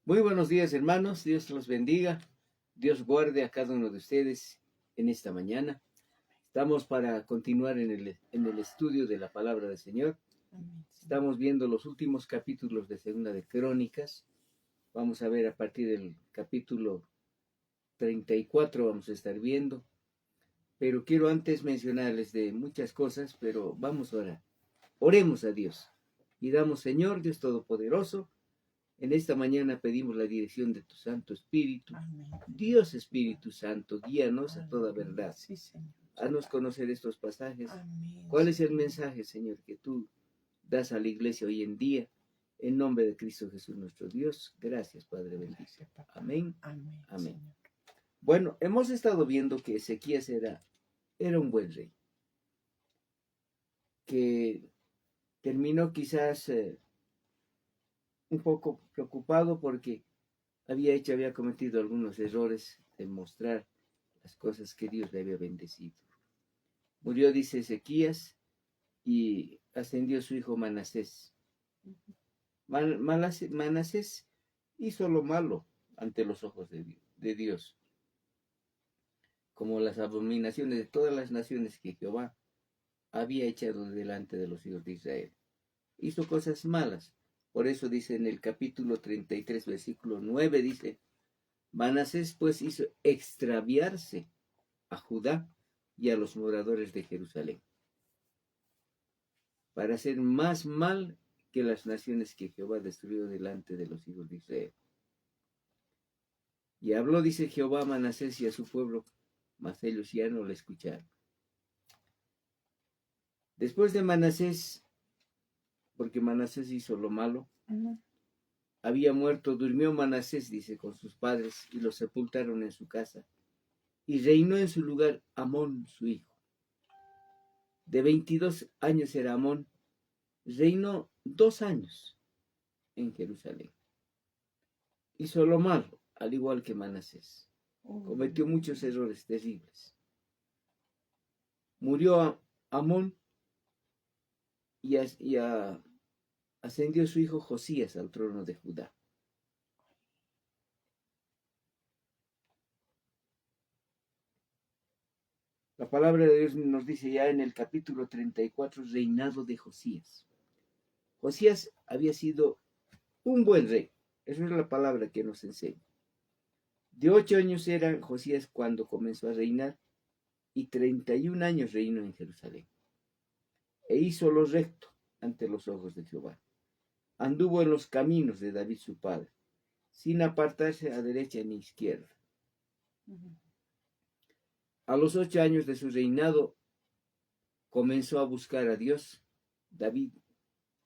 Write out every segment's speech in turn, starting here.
Muy buenos días, hermanos. Dios los bendiga. Dios guarde a cada uno de ustedes en esta mañana. Estamos para continuar en el estudio de la palabra del Señor. Estamos viendo los últimos capítulos de Segunda de Crónicas. Vamos a ver a partir del capítulo 34, vamos a estar viendo. Pero quiero antes mencionarles de muchas cosas, pero vamos a orar. Oremos a Dios y damos, Señor, Dios Todopoderoso, en esta mañana pedimos la dirección de tu Santo Espíritu. Amén. Dios Espíritu Santo, guíanos a Amén. toda verdad. Sí, Señor. Haznos conocer estos pasajes. Amén. ¿Cuál es el mensaje, Señor, que tú das a la iglesia hoy en día? En nombre de Cristo Jesús nuestro Dios. Gracias, Padre bendito. Amén. Amén. Amén. Señor. Bueno, hemos estado viendo que Ezequías era un buen rey, que terminó quizás un poco preocupado porque había cometido algunos errores de mostrar las cosas que Dios le había bendecido. Murió, dice Ezequías, y ascendió su hijo Manasés. Manasés hizo lo malo ante los ojos de Dios, como las abominaciones de todas las naciones que Jehová había echado delante de los hijos de Israel. Hizo cosas malas. Por eso dice en el capítulo 33, versículo 9, dice: Manasés pues hizo extraviarse a Judá y a los moradores de Jerusalén, para hacer más mal que las naciones que Jehová destruyó delante de los hijos de Israel. Y habló, dice Jehová, a Manasés y a su pueblo, mas ellos ya no le escucharon. Después de Manasés, porque Manasés hizo lo malo, había muerto, durmió Manasés, dice, con sus padres, y los sepultaron en su casa, y reinó en su lugar Amón, su hijo. De 22 años era Amón, reinó 2 años en Jerusalén. Hizo lo malo, al igual que Manasés. Cometió muchos errores terribles. Murió Amón y ascendió su hijo Josías al trono de Judá. La palabra de Dios nos dice ya en el capítulo 34, reinado de Josías. Josías había sido un buen rey. Esa es la palabra que nos enseña. De 8 años era Josías cuando comenzó a reinar, y 31 años reinó en Jerusalén. E hizo lo recto ante los ojos de Jehová. Anduvo en los caminos de David su padre, sin apartarse a derecha ni izquierda. A los 8 años de su reinado comenzó a buscar a Dios,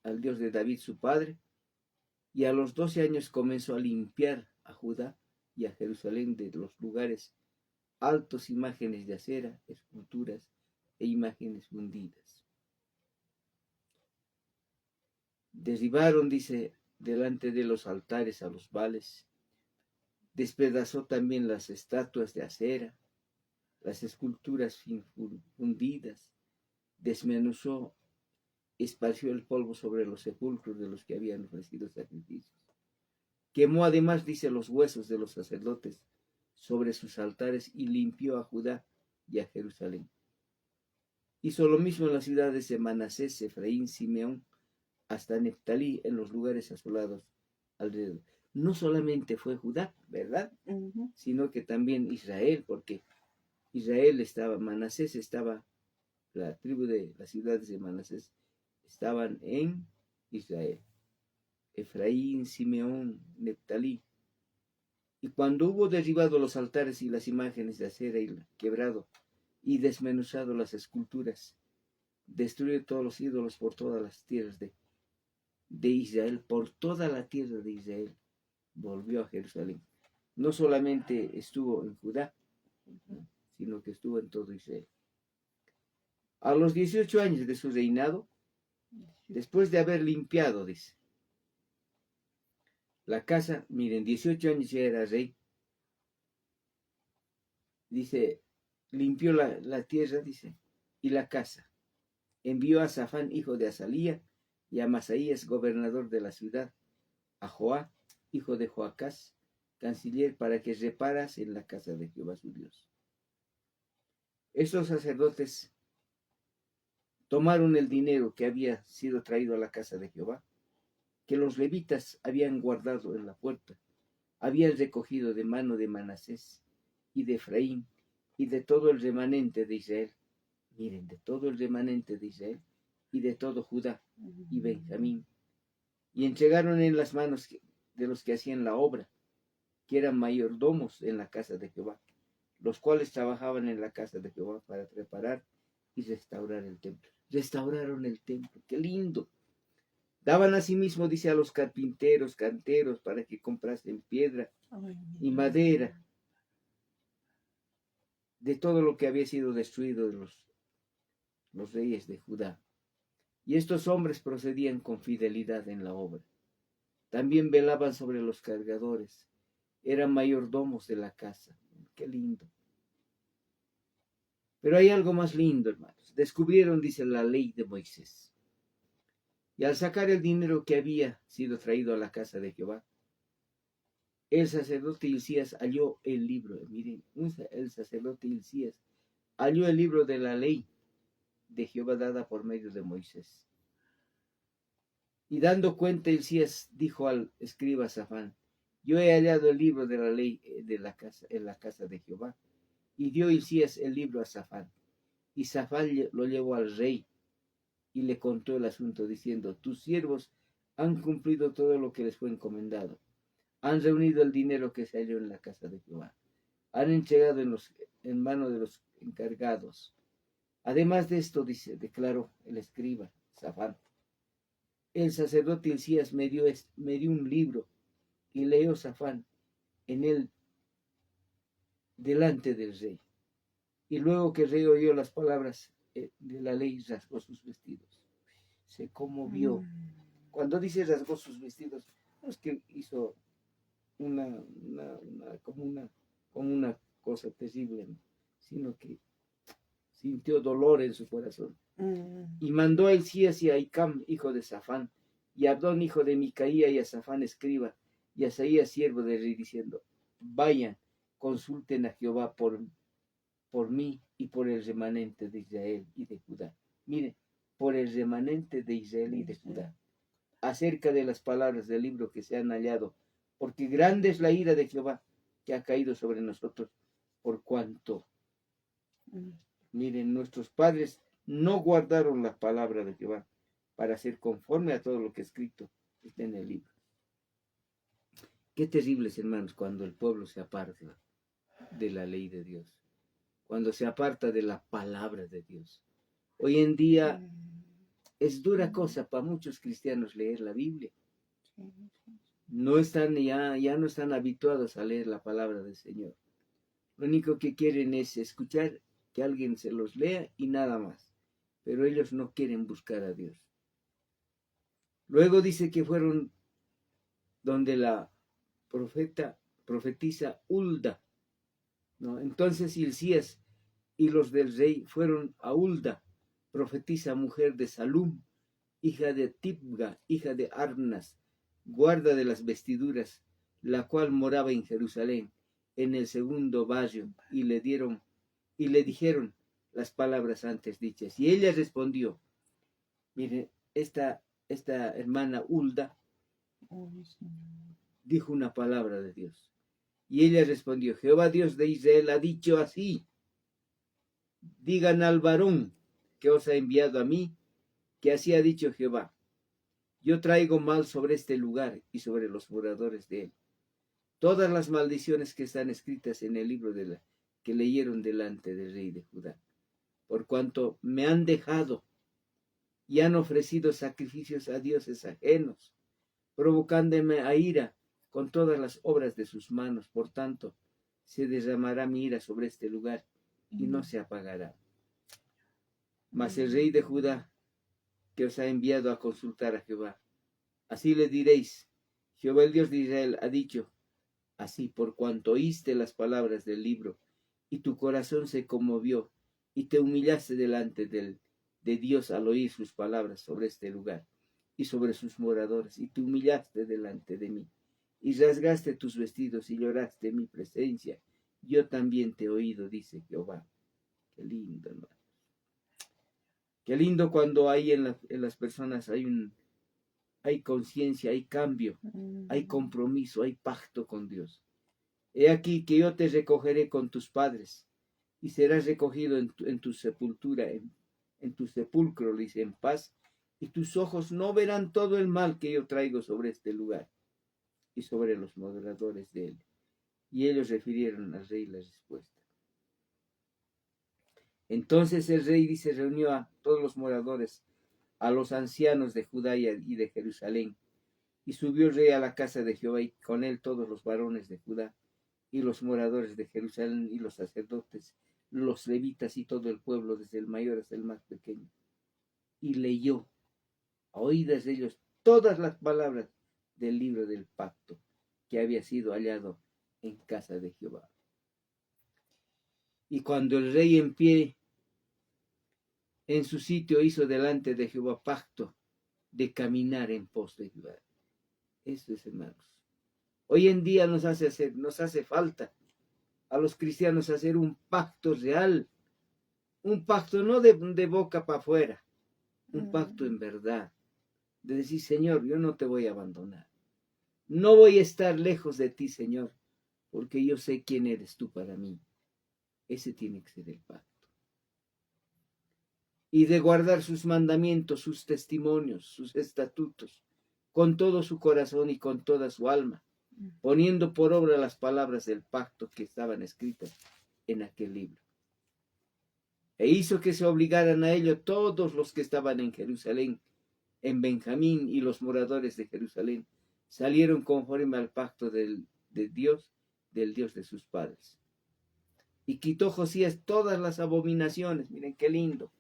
al Dios de David su padre, y a los 12 años comenzó a limpiar a Judá y a Jerusalén de los lugares altos, imágenes de acera, esculturas e imágenes fundidas. Derribaron, dice, delante de los altares a los Baales. Despedazó también las estatuas de acera, las esculturas fundidas. Desmenuzó, esparció el polvo sobre los sepulcros de los que habían ofrecido sacrificios. Quemó además, dice, los huesos de los sacerdotes sobre sus altares y limpió a Judá y a Jerusalén. Hizo lo mismo en las ciudades de Manasés, Efraín, Simeón, hasta Neftalí, en los lugares asolados alrededor. No solamente fue Judá, ¿verdad? Sino que también Israel, porque Israel estaba, Manasés estaba, la tribu de las ciudades de Manasés estaban en Israel. Efraín, Simeón, Neftalí. Y cuando hubo derribado los altares y las imágenes de acera y quebrado y desmenuzado las esculturas, destruyó todos los ídolos por todas las tierras de Israel, por toda la tierra de Israel, volvió a Jerusalén. No solamente estuvo en Judá, sino que estuvo en todo Israel. A los 18 años de su reinado, después de haber limpiado, dice, la casa, miren, 18 años ya era rey, dice, limpió la tierra, dice, y la casa. Envió a Safán, hijo de Azalía, y a Masaías, gobernador de la ciudad, a Joá, hijo de Joacás, canciller, para que reparas en la casa de Jehová su Dios. Estos sacerdotes tomaron el dinero que había sido traído a la casa de Jehová, que los levitas habían guardado en la puerta, habían recogido de mano de Manasés y de Efraín y de todo el remanente de Israel. Miren, de todo el remanente de Israel y de todo Judá y Benjamín. Y entregaron en las manos de los que hacían la obra, que eran mayordomos en la casa de Jehová, los cuales trabajaban en la casa de Jehová para preparar y restaurar el templo. Restauraron el templo, qué lindo. Daban asimismo, dice, a los carpinteros, canteros, para que comprasen piedra y madera de todo lo que había sido destruido de los reyes de Judá. Y estos hombres procedían con fidelidad en la obra. También velaban sobre los cargadores. Eran mayordomos de la casa. Qué lindo. Pero hay algo más lindo, hermanos. Descubrieron, dice, la ley de Moisés. Y al sacar el dinero que había sido traído a la casa de Jehová, el sacerdote Hilcías halló el libro. Miren, el sacerdote Hilcías halló el libro de la ley de Jehová dada por medio de Moisés. Y dando cuenta, Hilcías dijo al escriba Safán: yo he hallado el libro de la ley en la casa de Jehová. Y dio Hilcías el libro a Safán. Y Safán lo llevó al rey y le contó el asunto, diciendo: tus siervos han cumplido todo lo que les fue encomendado. Han reunido el dinero que se halló en la casa de Jehová. Han entregado en mano de los encargados. Además de esto, dice, declaró el escriba Safán: el sacerdote Hilcías me dio un libro, y leyó Safán en él delante del rey. Y luego que el rey oyó las palabras de la ley, rasgó sus vestidos. Se conmovió. Cuando dice rasgó sus vestidos, no es que hizo como una cosa terrible, ¿no? Sino que sintió dolor en su corazón. Y mandó a Hilcías y a Hicam, hijo de Safán, y a Abdón, hijo de Micaía, y a Safán, escriba, y a Asaías, siervo del rey, diciendo: vayan, consulten a Jehová por mí y por el remanente de Israel y de Judá. Miren, por el remanente de Israel y de Judá, acerca de las palabras del libro que se han hallado, porque grande es la ira de Jehová que ha caído sobre nosotros, por cuanto, miren, nuestros padres no guardaron la palabra de Jehová para ser conforme a todo lo que escrito está en el libro. Qué terribles, hermanos, cuando el pueblo se aparta de la ley de Dios, cuando se aparta de la palabra de Dios. Hoy en día es dura cosa para muchos cristianos leer la Biblia. No están ya no están habituados a leer la palabra del Señor. Lo único que quieren es escuchar que alguien se los lea y nada más. Pero ellos no quieren buscar a Dios. Luego dice que fueron donde la profetisa Hulda, ¿no? Entonces Hilcías y los del rey fueron a Hulda, profetisa, mujer de Salum, hija de Tibga, hija de Arnas, guarda de las vestiduras, la cual moraba en Jerusalén, en el segundo barrio, y le dijeron las palabras antes dichas. Y ella respondió, mire, esta hermana Hulda dijo una palabra de Dios. Y ella respondió: Jehová Dios de Israel ha dicho así: digan al varón que os ha enviado a mí, que así ha dicho Jehová: yo traigo mal sobre este lugar y sobre los moradores de él. Todas las maldiciones que están escritas en el libro que leyeron delante del rey de Judá, por cuanto me han dejado y han ofrecido sacrificios a dioses ajenos, provocándome a ira con todas las obras de sus manos. Por tanto, se derramará mi ira sobre este lugar y no se apagará. Mas el rey de Judá, que os ha enviado a consultar a Jehová, así le diréis: Jehová el Dios de Israel ha dicho así: por cuanto oíste las palabras del libro y tu corazón se conmovió y te humillaste delante de Dios al oír sus palabras sobre este lugar y sobre sus moradores, y te humillaste delante de mí y rasgaste tus vestidos y lloraste en mi presencia. Yo también te he oído, dice Jehová. Qué lindo, hermano. Qué lindo cuando hay en las personas hay conciencia, hay cambio, hay compromiso, hay pacto con Dios. He aquí que yo te recogeré con tus padres y serás recogido en tu sepultura, en tu sepulcro, dice, en paz, y tus ojos no verán todo el mal que yo traigo sobre este lugar y sobre los moradores de él. Y ellos refirieron al rey la respuesta. Entonces el rey, dice, reunió a todos los moradores, a los ancianos de Judá y de Jerusalén, y subió el rey a la casa de Jehová, y con él todos los varones de Judá, y los moradores de Jerusalén, y los sacerdotes, los levitas y todo el pueblo, desde el mayor hasta el más pequeño. Y leyó a oídas de ellos todas las palabras del libro del pacto que había sido hallado en casa de Jehová. Y cuando el rey en pie en su sitio hizo delante de Jehová pacto de caminar en pos de Jehová. Eso es, hermanos. Hoy en día nos hace falta a los cristianos hacer un pacto real, un pacto no de boca para afuera, un pacto en verdad, de decir, Señor, yo no te voy a abandonar, no voy a estar lejos de ti, Señor, porque yo sé quién eres tú para mí. Ese tiene que ser el pacto. Y de guardar sus mandamientos, sus testimonios, sus estatutos, con todo su corazón y con toda su alma, poniendo por obra las palabras del pacto que estaban escritas en aquel libro. E hizo que se obligaran a ello todos los que estaban en Jerusalén, en Benjamín, y los moradores de Jerusalén salieron conforme al pacto del Dios de sus padres. Y quitó Josías todas las abominaciones, miren qué lindo,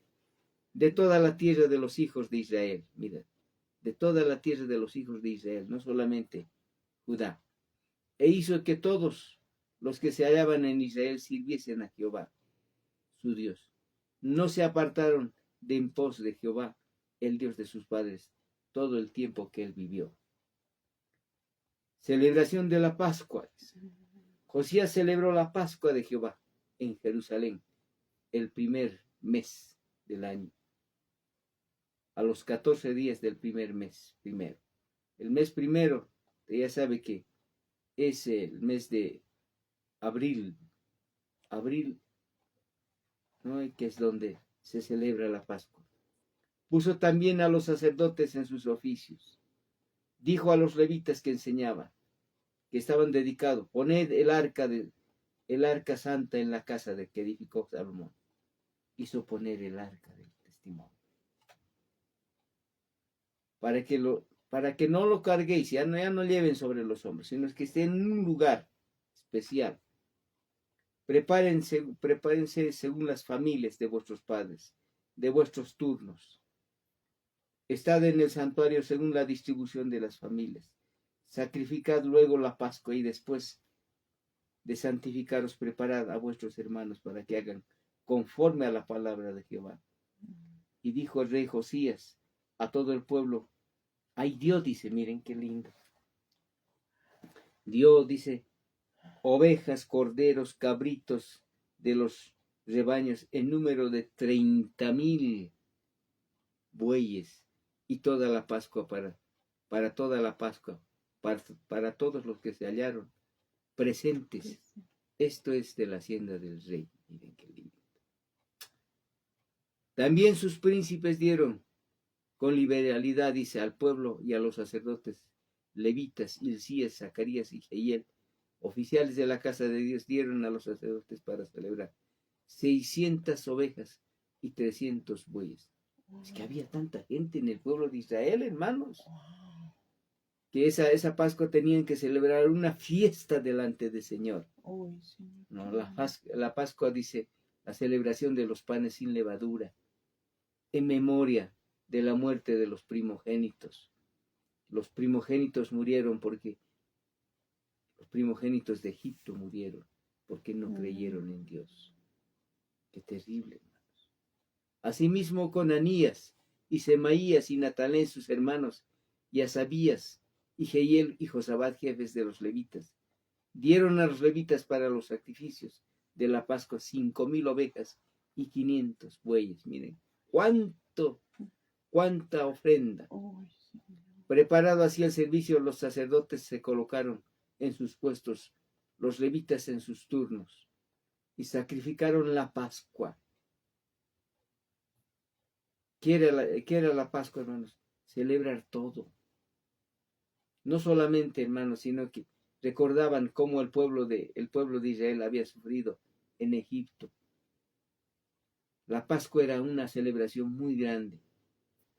de toda la tierra de los hijos de Israel, miren, de toda la tierra de los hijos de Israel, no solamente Judá. E hizo que todos los que se hallaban en Israel sirviesen a Jehová, su Dios. No se apartaron de en pos de Jehová, el Dios de sus padres, todo el tiempo que él vivió. Celebración de la Pascua. Josías celebró la Pascua de Jehová en Jerusalén, el primer mes del año, a los 14 días del primer mes primero. El mes primero, ya sabe que es el mes de abril, ¿no? Que es donde se celebra la Pascua. Puso también a los sacerdotes en sus oficios. Dijo a los levitas que enseñaban, que estaban dedicados, poned el arca santa en la casa de que edificó Salomón. Hizo poner el arca del testimonio. Para que no lo carguéis, ya no lleven sobre los hombros, sino que esté en un lugar especial. Prepárense según las familias de vuestros padres, de vuestros turnos. Estad en el santuario según la distribución de las familias. Sacrificad luego la Pascua y después de santificaros, preparad a vuestros hermanos para que hagan conforme a la palabra de Jehová. Y dijo el rey Josías a todo el pueblo, ay, Dios, dice, miren qué lindo. Dios, dice, ovejas, corderos, cabritos de los rebaños en número de 30,000 bueyes, y toda la Pascua para toda la Pascua, para todos los que se hallaron presentes. Esto es de la hacienda del rey. Miren qué lindo. También sus príncipes dieron con liberalidad, dice, al pueblo y a los sacerdotes, levitas, Hilcías, Zacarías y Jehiel, oficiales de la casa de Dios, dieron a los sacerdotes para celebrar 600 ovejas y 300 bueyes. Es que había tanta gente en el pueblo de Israel, hermanos, que esa Pascua tenían que celebrar una fiesta delante del Señor. No, la Pascua, dice, la celebración de los panes sin levadura, en memoria de la muerte de los primogénitos. Los primogénitos murieron porque los primogénitos de Egipto murieron porque no creyeron en Dios. Qué terrible, hermanos. Asimismo con Anías y Semaías y Natalén, sus hermanos, y Asabías y Jehiel y Josabad, jefes de los levitas, dieron a los levitas para los sacrificios de la Pascua 5,000 ovejas y 500 bueyes. Miren, cuánta ofrenda. Preparado así el servicio, los sacerdotes se colocaron en sus puestos, los levitas en sus turnos, y sacrificaron la Pascua. ¿Qué era la Pascua, hermanos? Celebrar todo. No solamente, hermanos, sino que recordaban cómo el pueblo de Israel había sufrido en Egipto. La Pascua era una celebración muy grande.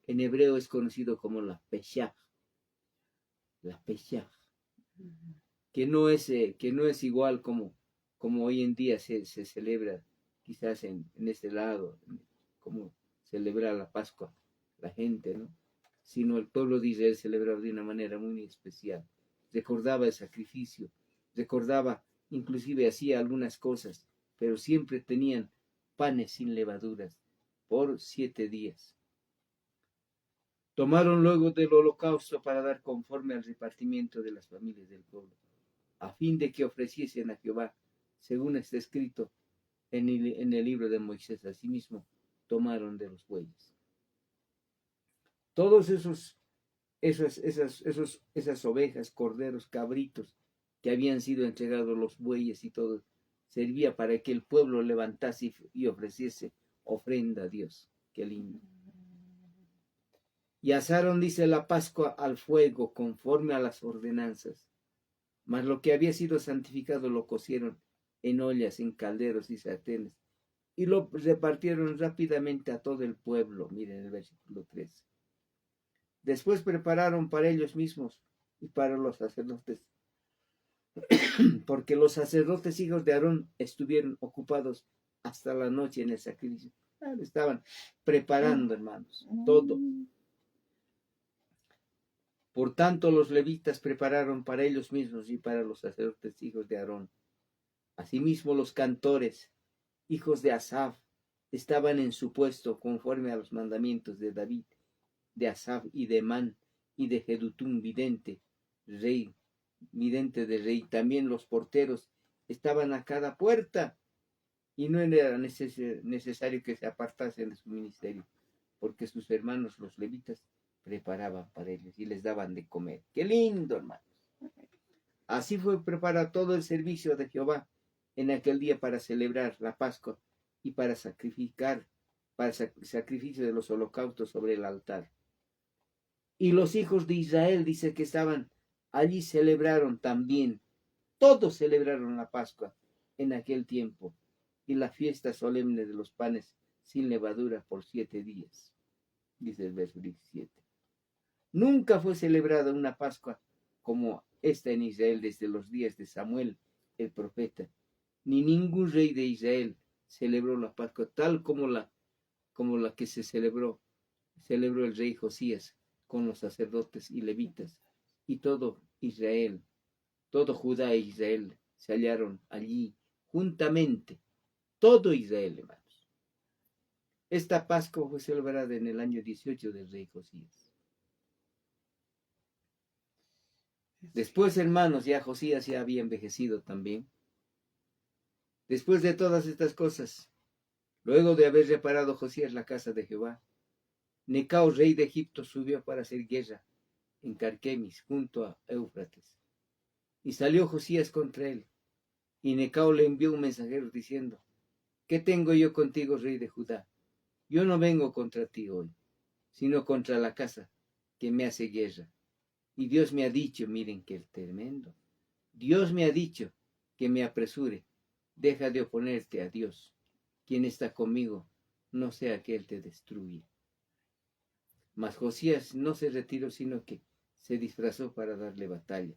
En hebreo es conocido como la Pesach. La Pesach. Que no es igual como hoy en día se celebra quizás en este lado, como celebra la Pascua la gente, ¿no? Sino el pueblo de Israel celebraba de una manera muy especial. Recordaba el sacrificio, recordaba, inclusive hacía algunas cosas, pero siempre tenían panes sin levaduras por 7 días. Tomaron luego del holocausto para dar conforme al repartimiento de las familias del pueblo, a fin de que ofreciesen a Jehová, según está escrito en el libro de Moisés. Asimismo, tomaron de los bueyes. Todos esas ovejas, corderos, cabritos que habían sido entregados, los bueyes y todo, servía para que el pueblo levantase y ofreciese ofrenda a Dios. Qué lindo. Y asaron, dice, la Pascua al fuego conforme a las ordenanzas. Mas lo que había sido santificado lo cocieron en ollas, en calderos y sartenes, y lo repartieron rápidamente a todo el pueblo. Miren el versículo 13. Después prepararon para ellos mismos y para los sacerdotes, porque los sacerdotes hijos de Aarón estuvieron ocupados hasta la noche en el sacrificio. Estaban preparando, hermanos, todo. Por tanto, los levitas prepararon para ellos mismos y para los sacerdotes hijos de Aarón. Asimismo, los cantores, hijos de Asaf, estaban en su puesto conforme a los mandamientos de David, de Asaf y de Man y de Jedutún, vidente de rey. También los porteros estaban a cada puerta, y no era necesario que se apartasen de su ministerio, porque sus hermanos los levitas preparaban para ellos y les daban de comer. ¡Qué lindo, hermanos! Así fue preparado todo el servicio de Jehová en aquel día para celebrar la Pascua y para sacrificar, para el sacrificio de los holocaustos sobre el altar. Y los hijos de Israel, dice que estaban allí, celebraron también. Todos celebraron la Pascua en aquel tiempo y la fiesta solemne de los panes sin levadura por 7 días. Dice el verso 17. Nunca fue celebrada una Pascua como esta en Israel desde los días de Samuel el profeta. Ni ningún rey de Israel celebró la Pascua tal como la que celebró el rey Josías con los sacerdotes y levitas, y todo Israel, todo Judá e Israel se hallaron allí juntamente, todo Israel, hermanos. Esta Pascua fue celebrada en el año 18 del rey Josías. Después, hermanos, ya Josías ya había envejecido también. Después de todas estas cosas, luego de haber reparado Josías la casa de Jehová, Necao, rey de Egipto, subió para hacer guerra en Carquemis, junto a Éufrates. Y salió Josías contra él. Y Necao le envió un mensajero diciendo: ¿Qué tengo yo contigo, rey de Judá? Yo no vengo contra ti hoy, sino contra la casa que me hace guerra. Y Dios me ha dicho, miren qué tremendo, Dios me ha dicho que me apresure. Deja de oponerte a Dios, quien está conmigo, no sea que Él te destruya. Mas Josías no se retiró, sino que se disfrazó para darle batalla,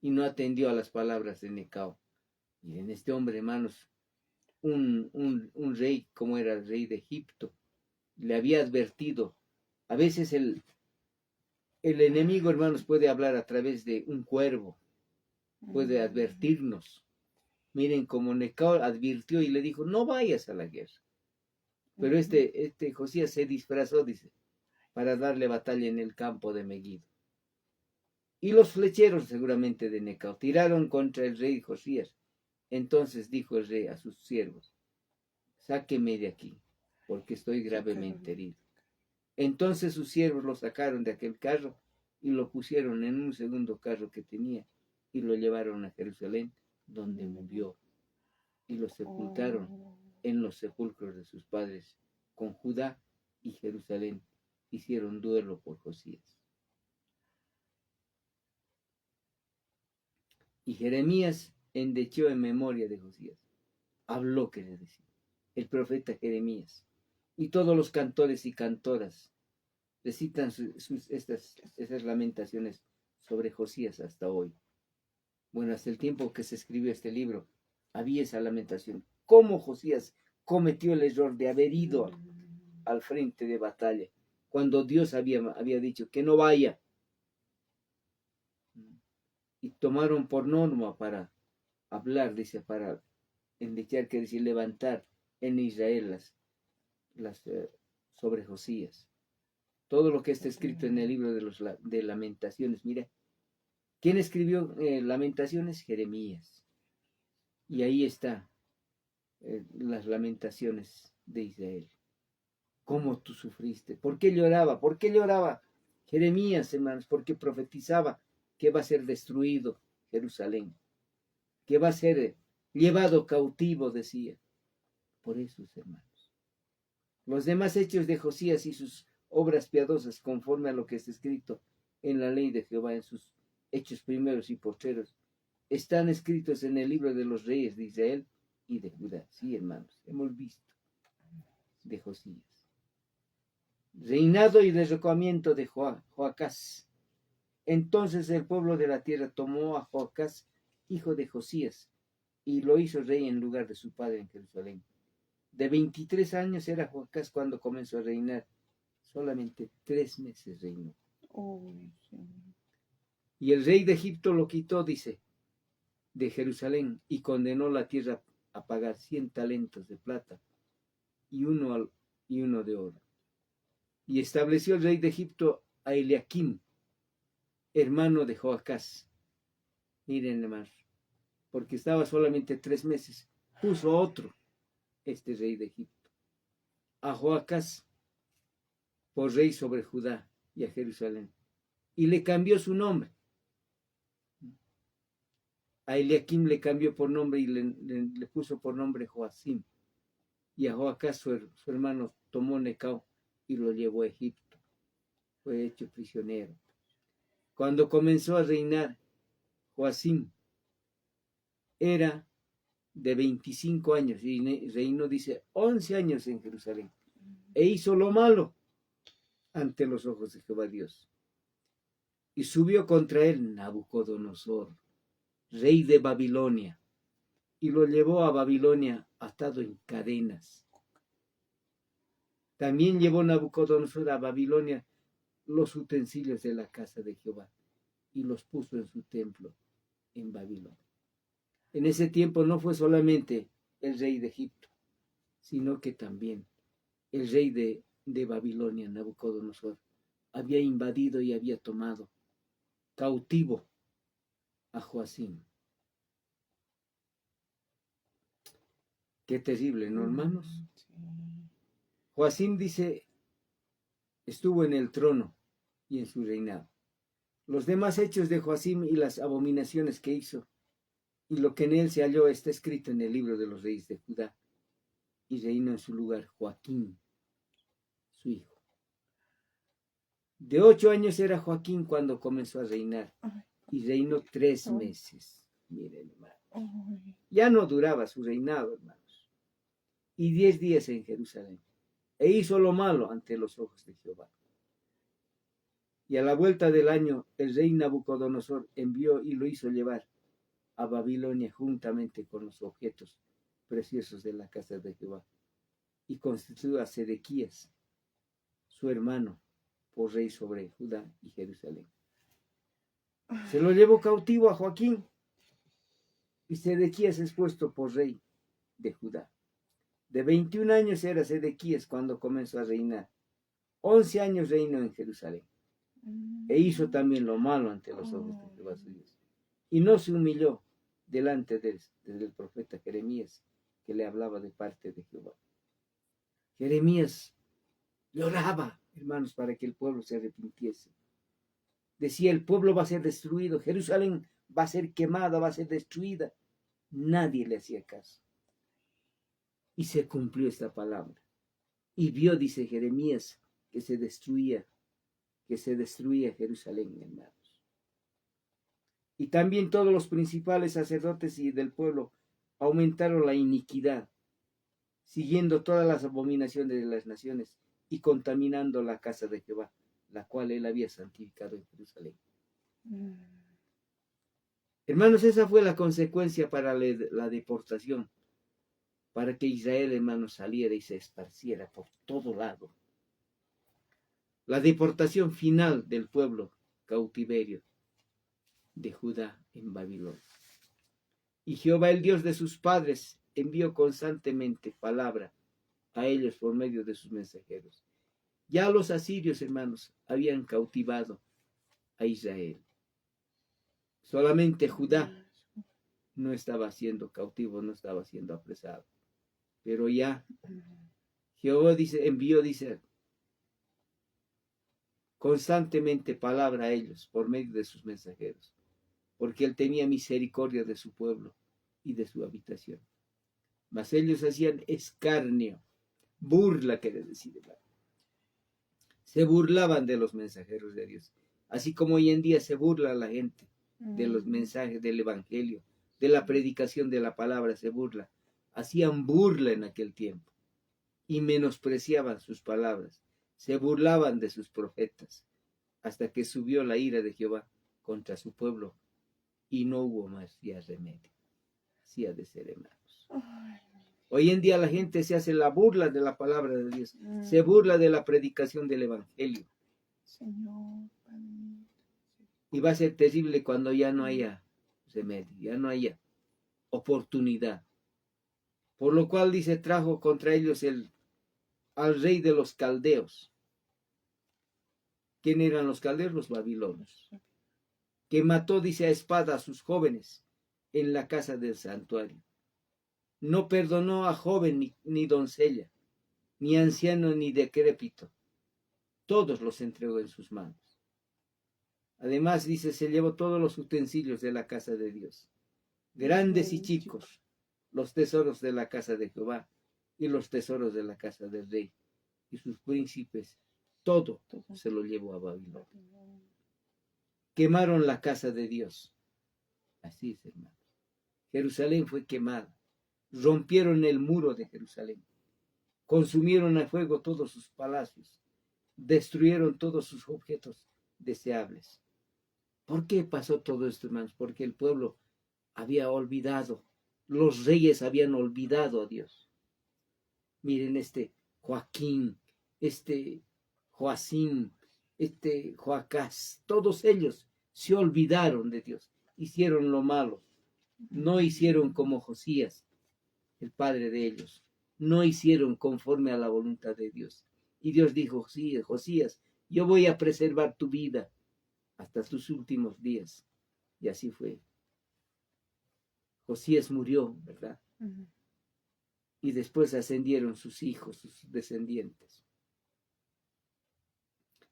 y no atendió a las palabras de Necao. Miren, este hombre, hermanos, un rey como era el rey de Egipto, le había advertido. A veces el enemigo, hermanos, puede hablar a través de un cuervo, puede advertirnos. Miren, como Necao advirtió y le dijo: no vayas a la guerra. Pero este Josías se disfrazó, dice, para darle batalla en el campo de Megiddo. Y los flecheros seguramente de Necao tiraron contra el rey Josías. Entonces dijo el rey a sus siervos, sáqueme de aquí, porque estoy gravemente herido. Entonces sus siervos lo sacaron de aquel carro y lo pusieron en un segundo carro que tenía y lo llevaron a Jerusalén, donde murió, y lo sepultaron en los sepulcros de sus padres. Con Judá y Jerusalén hicieron duelo por Josías. Y Jeremías endechó en memoria de Josías. Habló, quiere decir, el profeta Jeremías. Y todos los cantores y cantoras recitan estas lamentaciones sobre Josías hasta hoy. Bueno, hasta el tiempo que se escribió este libro, había esa lamentación. ¿Cómo Josías cometió el error de haber ido al frente de batalla cuando Dios había dicho que no vaya? Y tomaron por norma para hablar, dice, para endechar, que decir, levantar en Israel sobre Josías. Todo lo que está escrito en el libro de Lamentaciones, mira, ¿quién escribió Lamentaciones? Jeremías. Y ahí está las lamentaciones de Israel. ¿Cómo tú sufriste? ¿Por qué lloraba? ¿Por qué lloraba Jeremías, hermanos? Porque profetizaba que va a ser destruido Jerusalén, que va a ser llevado cautivo, decía. Por eso, hermanos. Los demás hechos de Josías y sus obras piadosas, conforme a lo que está escrito en la ley de Jehová, en sus hechos primeros y postreros, están escritos en el libro de los reyes de Israel y de Judá. Sí, hermanos, hemos visto de Josías. Reinado y derrocamiento de Joacás. Entonces el pueblo de la tierra tomó a Joacás, hijo de Josías, y lo hizo rey en lugar de su padre en Jerusalén. De 23 años era Joacás cuando comenzó a reinar. Solamente 3 meses reinó. Y el rey de Egipto lo quitó, dice, de Jerusalén, y condenó la tierra a pagar 100 talentos de plata y uno de oro. Y estableció el rey de Egipto a Eliakim, hermano de Joacás. Miren, hermanos, porque estaba solamente 3 meses, puso a otro, este rey de Egipto, a Joacás, por rey sobre Judá y a Jerusalén, y le cambió su nombre. A Eliakim le cambió por nombre y le puso por nombre Joacim, y a Joacás su hermano tomó Necao y lo llevó a Egipto. Fue hecho prisionero. Cuando comenzó a reinar, Joacim era de 25 años y reinó, dice, 11 años en Jerusalén. E hizo lo malo ante los ojos de Jehová Dios. Y subió contra él Nabucodonosor, rey de Babilonia, y lo llevó a Babilonia atado en cadenas. También llevó Nabucodonosor a Babilonia los utensilios de la casa de Jehová y los puso en su templo en Babilonia. En ese tiempo no fue solamente el rey de Egipto, sino que también el rey de Babilonia, Nabucodonosor, había invadido y había tomado cautivo a Joacim. Qué terrible, ¿no, hermanos? Joacim, dice, estuvo en el trono y en su reinado. Los demás hechos de Joacim y las abominaciones que hizo y lo que en él se halló está escrito en el libro de los reyes de Judá. Y reinó en su lugar Joaquín, su hijo. De 8 años era Joaquín cuando comenzó a reinar y reinó 3 meses. Miren, hermano. Ya no duraba su reinado, hermanos. Y 10 días en Jerusalén. E hizo lo malo ante los ojos de Jehová. Y a la vuelta del año, el rey Nabucodonosor envió y lo hizo llevar a Babilonia juntamente con los objetos preciosos de la casa de Jehová. Y constituyó a Sedequías, su hermano, por rey sobre Judá y Jerusalén. Se lo llevó cautivo a Joaquín y Sedequías es puesto por rey de Judá. De 21 años era Sedequías cuando comenzó a reinar. 11 años reinó en Jerusalén. e hizo también lo malo ante los ojos de Jehová su Dios. Y no se humilló delante del profeta Jeremías, que le hablaba de parte de Jehová. Jeremías lloraba, hermanos, para que el pueblo se arrepintiese. Decía, el pueblo va a ser destruido, Jerusalén va a ser quemada, va a ser destruida. Nadie le hacía caso. Y se cumplió esta palabra. Y vio, dice Jeremías, que se destruía Jerusalén, hermanos. Y también todos los principales sacerdotes y del pueblo aumentaron la iniquidad, siguiendo todas las abominaciones de las naciones y contaminando la casa de Jehová, la cual él había santificado en Jerusalén. Hermanos, esa fue la consecuencia para la deportación, para que Israel, hermanos, saliera y se esparciera por todo lado. La deportación final del pueblo cautiverio de Judá en Babilonia. Y Jehová, el Dios de sus padres, envió constantemente palabra a ellos por medio de sus mensajeros. Ya los asirios, hermanos, habían cautivado a Israel. Solamente Judá no estaba siendo cautivo, no estaba siendo apresado. Pero ya Jehová envió constantemente palabra a ellos por medio de sus mensajeros, porque él tenía misericordia de su pueblo y de su habitación. Mas ellos hacían escarnio, burla, quiere decir, hermano. Se burlaban de los mensajeros de Dios, así como hoy en día se burla la gente de los mensajes del evangelio, de la predicación de la palabra, se burla. Hacían burla en aquel tiempo y menospreciaban sus palabras, se burlaban de sus profetas, hasta que subió la ira de Jehová contra su pueblo y no hubo más ya remedio. Así ha de ser, hermanos. Hoy en día la gente se hace la burla de la palabra de Dios, se burla de la predicación del evangelio. Señor, y va a ser terrible cuando ya no haya remedio, ya no haya oportunidad. Por lo cual dice, trajo contra ellos al rey de los caldeos. ¿Quién eran los caldeos? Los babilonios. Que mató, dice, a espada a sus jóvenes en la casa del santuario. No perdonó a joven ni doncella, ni anciano ni decrépito. Todos los entregó en sus manos. Además, dice, se llevó todos los utensilios de la casa de Dios, grandes y chicos, los tesoros de la casa de Jehová y los tesoros de la casa del rey y sus príncipes, todo se lo llevó a Babilonia. Quemaron la casa de Dios. Así es, hermano. Jerusalén fue quemada. Rompieron el muro de Jerusalén. Consumieron a fuego todos sus palacios. Destruyeron todos sus objetos deseables. ¿Por qué pasó todo esto, hermanos? Porque el pueblo había olvidado, los reyes habían olvidado a Dios. Miren Joaquín, Joacín, Joacás, todos ellos se olvidaron de Dios, hicieron lo malo, no hicieron como Josías, el padre de ellos, no hicieron conforme a la voluntad de Dios. Y Dios dijo, sí, Josías, yo voy a preservar tu vida hasta tus últimos días. Y así fue. Josías murió, ¿verdad? Y después ascendieron sus hijos, sus descendientes.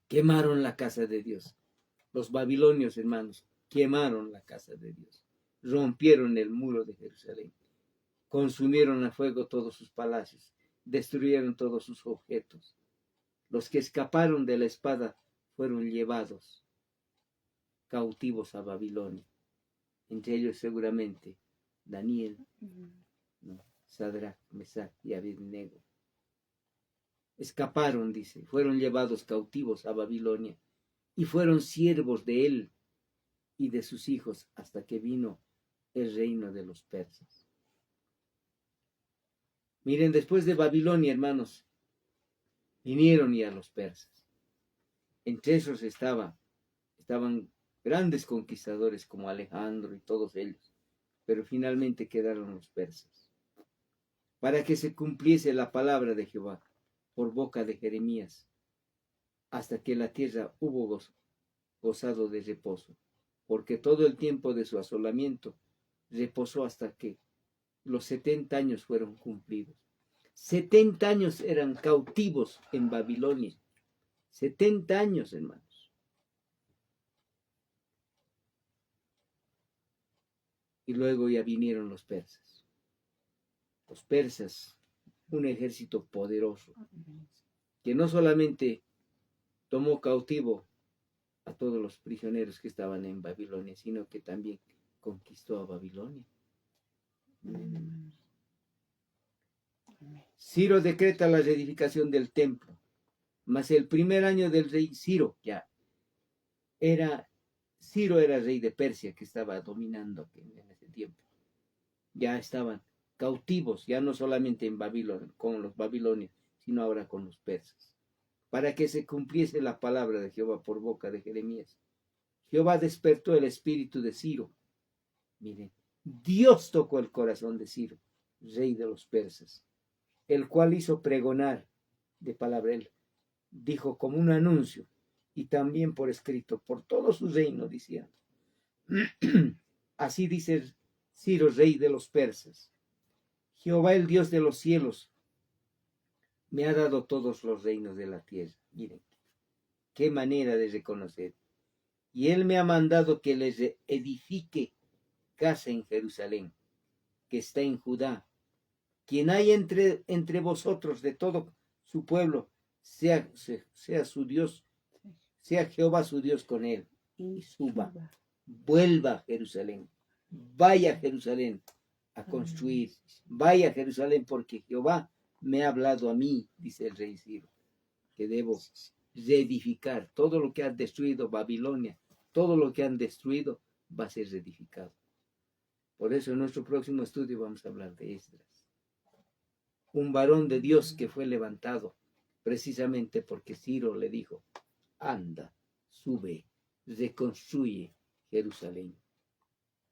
Quemaron la casa de Dios. Los babilonios, hermanos, quemaron la casa de Dios. Rompieron el muro de Jerusalén. Consumieron a fuego todos sus palacios. Destruyeron todos sus objetos. Los que escaparon de la espada fueron llevados cautivos a Babilonia. Entre ellos seguramente Daniel, ¿no? Sadrach, Mesach y Abednego. Escaparon, dice, fueron llevados cautivos a Babilonia y fueron siervos de él y de sus hijos hasta que vino el reino de los persas. Miren, después de Babilonia, hermanos, vinieron ya los persas. Entre esos estaban grandes conquistadores como Alejandro y todos ellos, pero finalmente quedaron los persas. Para que se cumpliese la palabra de Jehová por boca de Jeremías, hasta que la tierra hubo gozado de reposo, porque todo el tiempo de su asolamiento reposó hasta que los 70 años fueron cumplidos. 70 años eran cautivos en Babilonia. 70 años, hermanos. Y luego ya vinieron los persas. Los persas, un ejército poderoso, que no solamente tomó cautivo a todos los prisioneros que estaban en Babilonia, sino que también conquistó a Babilonia. Ciro decreta la reedificación del templo, mas el primer año del rey Ciro, Ciro era rey de Persia, que estaba dominando en ese tiempo. Ya estaban cautivos, ya no solamente en Babilonia, con los babilonios, sino ahora con los persas, para que se cumpliese la palabra de Jehová por boca de Jeremías. Jehová despertó el espíritu de Ciro. Miren, Dios tocó el corazón de Ciro, rey de los persas, el cual hizo pregonar de palabra. Él dijo como un anuncio, y también por escrito, por todo su reino, diciendo: así dice Ciro, rey de los persas: Jehová, el Dios de los cielos, me ha dado todos los reinos de la tierra. Miren, qué manera de reconocer. Y él me ha mandado que les edifique casa en Jerusalén, que está en Judá. Quien hay entre vosotros de todo su pueblo, sea su Dios, sea Jehová su Dios con él, y suba, vuelva a Jerusalén, vaya a Jerusalén a construir, vaya a Jerusalén, porque Jehová me ha hablado a mí, dice el rey Ciro, que debo reedificar todo lo que ha destruido Babilonia, todo lo que han destruido va a ser reedificado. Por eso en nuestro próximo estudio vamos a hablar de Esdras, un varón de Dios que fue levantado precisamente porque Ciro le dijo: anda, sube, reconstruye Jerusalén.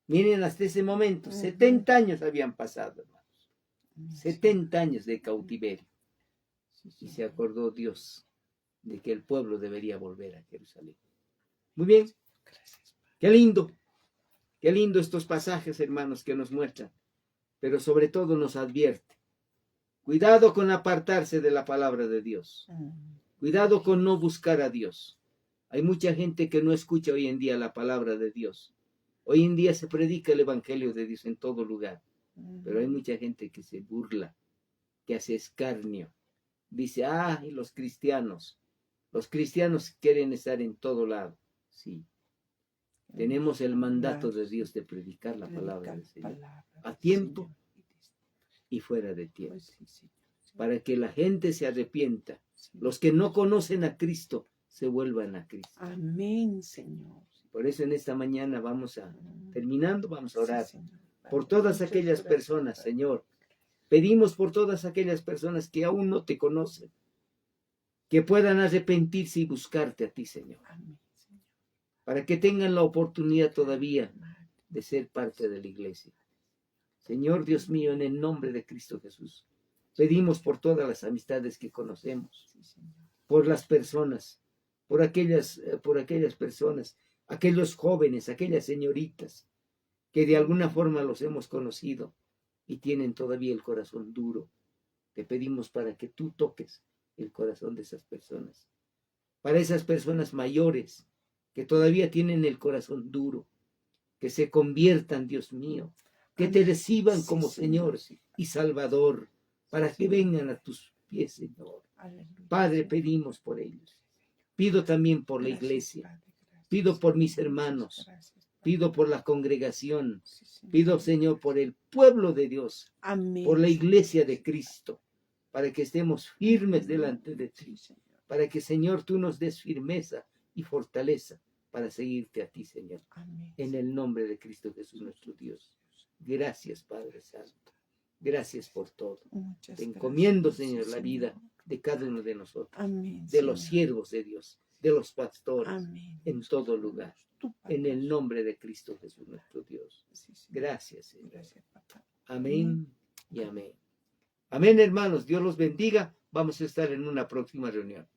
Miren, hasta ese momento, 70 años habían pasado, hermanos. 70 años de cautiverio. Y se acordó Dios de que el pueblo debería volver a Jerusalén. Muy bien. Qué lindo estos pasajes, hermanos, que nos muestran, pero sobre todo nos advierte. Cuidado con apartarse de la palabra de Dios. Cuidado con no buscar a Dios. Hay mucha gente que no escucha hoy en día la palabra de Dios. Hoy en día se predica el evangelio de Dios en todo lugar, pero hay mucha gente que se burla, que hace escarnio. Dice: y los cristianos quieren estar en todo lado. Sí. Tenemos el mandato de Dios de predicar la palabra del Señor a tiempo y fuera de tiempo, para que la gente se arrepienta. Los que no conocen a Cristo se vuelvan a Cristo. Amén, Señor. Por eso en esta mañana terminando, vamos a orar por todas aquellas personas, Señor. Pedimos por todas aquellas personas que aún no te conocen, que puedan arrepentirse y buscarte a ti, Señor, para que tengan la oportunidad todavía de ser parte de la iglesia. Señor Dios mío, en el nombre de Cristo Jesús, pedimos por todas las amistades que conocemos, por las personas, por aquellas personas, aquellos jóvenes, aquellas señoritas, que de alguna forma los hemos conocido y tienen todavía el corazón duro. Te pedimos para que tú toques el corazón de esas personas. Para esas personas mayores que todavía tienen el corazón duro, que se conviertan, Dios mío, que te reciban como Señor y Salvador, para que vengan a tus pies, Señor. Padre, pedimos por ellos. Pido también por la iglesia. Pido por mis hermanos. Pido por la congregación. Pido, Señor, por el pueblo de Dios, por la iglesia de Cristo, para que estemos firmes delante de ti, para que, Señor, tú nos des firmeza y fortaleza para seguirte a ti, Señor. En el nombre de Cristo Jesús, nuestro Dios. Gracias, Padre Santo. Gracias por todo. Te encomiendo, Señor, la vida de cada uno de nosotros, de los siervos de Dios, de los pastores, en todo lugar. En el nombre de Cristo Jesús, nuestro Dios. Gracias, Señor. Amén y amén. Amén, hermanos. Dios los bendiga. Vamos a estar en una próxima reunión.